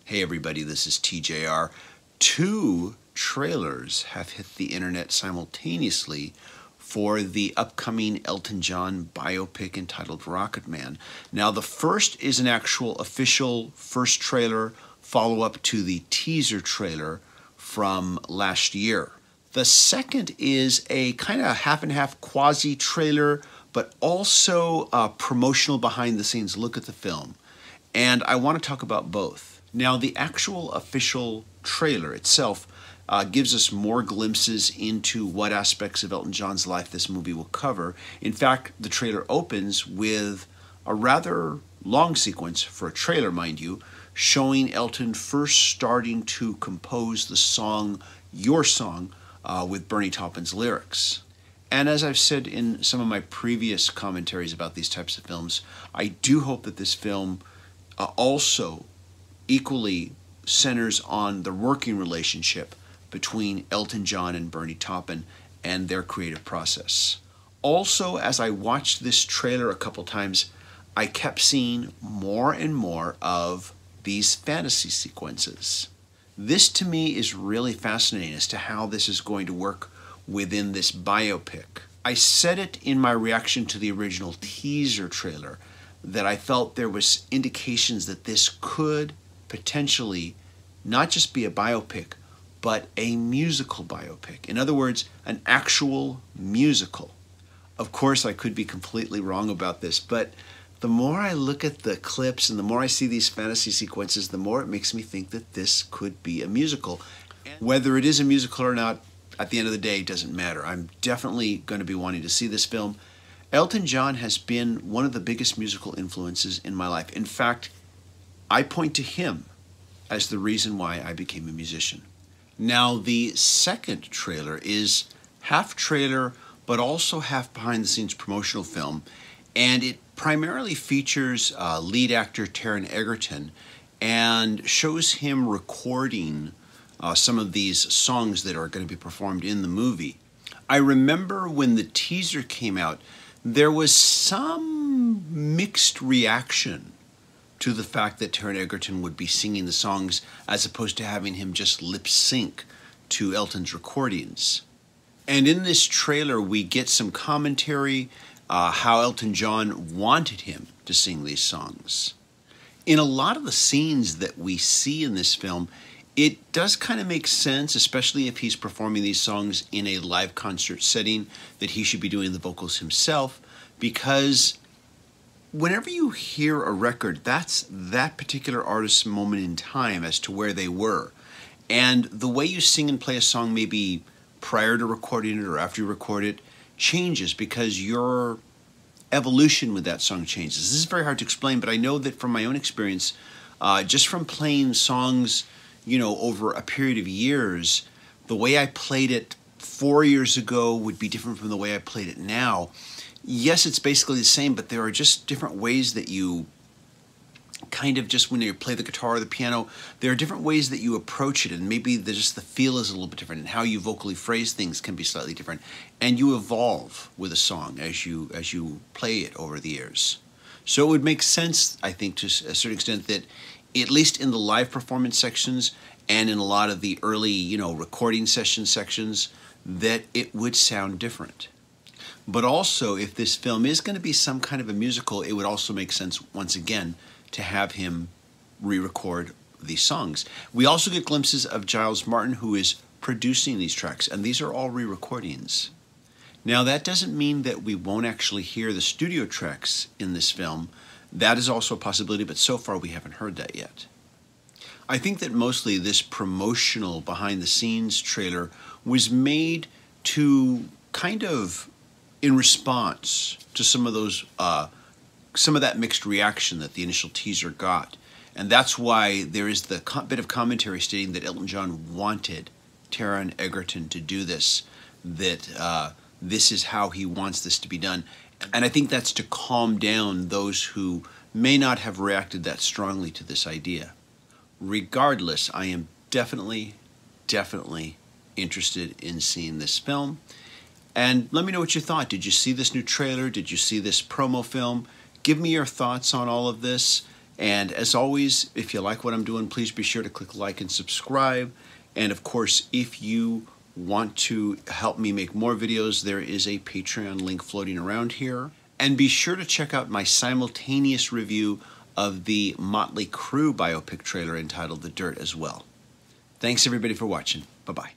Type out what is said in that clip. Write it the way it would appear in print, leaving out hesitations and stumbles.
Hey everybody, this is TJR. Two trailers have hit the internet simultaneously for the upcoming Elton John biopic entitled Rocket Man. Now the first is an actual official first trailer follow-up to the teaser trailer from last year. The second is a kind of half and half quasi-trailer, but also a promotional behind-the-scenes look at the film. And I want to talk about both. Now, the actual official trailer itself gives us more glimpses into what aspects of Elton John's life this movie will cover. In fact, the trailer opens with a rather long sequence, for a trailer, mind you, showing Elton first starting to compose the song, Your Song, with Bernie Taupin's lyrics. And as I've said in some of my previous commentaries about these types of films, I do hope that this film also equally centers on the working relationship between Elton John and Bernie Taupin and their creative process. Also, as I watched this trailer a couple times, I kept seeing more and more of these fantasy sequences. This to me is really fascinating as to how this is going to work within this biopic. I said it in my reaction to the original teaser trailer that I felt there was indications that this could potentially not just be a biopic, but a musical biopic. In other words, an actual musical. Of course, I could be completely wrong about this, but the more I look at the clips and the more I see these fantasy sequences, the more it makes me think that this could be a musical. Whether it is a musical or not, at the end of the day, doesn't matter. I'm definitely going to be wanting to see this film. Elton John has been one of the biggest musical influences in my life. In fact, I point to him as the reason why I became a musician. Now, the second trailer is half trailer, but also half behind-the-scenes promotional film, and it primarily features lead actor Taron Egerton and shows him recording some of these songs that are going to be performed in the movie. I remember when the teaser came out, there was some mixed reaction to the fact that Taron Egerton would be singing the songs as opposed to having him just lip sync to Elton's recordings. And in this trailer, we get some commentary how Elton John wanted him to sing these songs. In a lot of the scenes that we see in this film, it does kind of make sense, especially if he's performing these songs in a live concert setting, that he should be doing the vocals himself, because whenever you hear a record, that's that particular artist's moment in time as to where they were. And the way you sing and play a song, maybe prior to recording it or after you record it, changes because your evolution with that song changes. This is very hard to explain, but I know that from my own experience, just from playing songs, you know, over a period of years, the way I played it 4 years ago would be different from the way I played it now. Yes, it's basically the same, but there are just different ways that you kind of just when you play the guitar or the piano, there are different ways that you approach it, and maybe just the feel is a little bit different, and how you vocally phrase things can be slightly different, and you evolve with a song as you play it over the years. So it would make sense, I think, to a certain extent, that at least in the live performance sections and in a lot of the early, you know, recording session sections, that it would sound different. But also, if this film is going to be some kind of a musical, it would also make sense, once again, to have him re-record these songs. We also get glimpses of Giles Martin, who is producing these tracks, and these are all re-recordings. Now, that doesn't mean that we won't actually hear the studio tracks in this film. That is also a possibility, but so far we haven't heard that yet. I think that mostly this promotional behind-the-scenes trailer was made to kind of in response to some of that mixed reaction that the initial teaser got. And that's why there is the bit of commentary stating that Elton John wanted Taron Egerton to do this, that this is how he wants this to be done. And I think that's to calm down those who may not have reacted that strongly to this idea. Regardless, I am definitely interested in seeing this film. And let me know what you thought. Did you see this new trailer? Did you see this promo film? Give me your thoughts on all of this. And as always, if you like what I'm doing, please be sure to click like and subscribe. And of course, if you want to help me make more videos, there is a Patreon link floating around here. And be sure to check out my simultaneous review of the Motley Crue biopic trailer entitled The Dirt as well. Thanks everybody for watching. Bye-bye.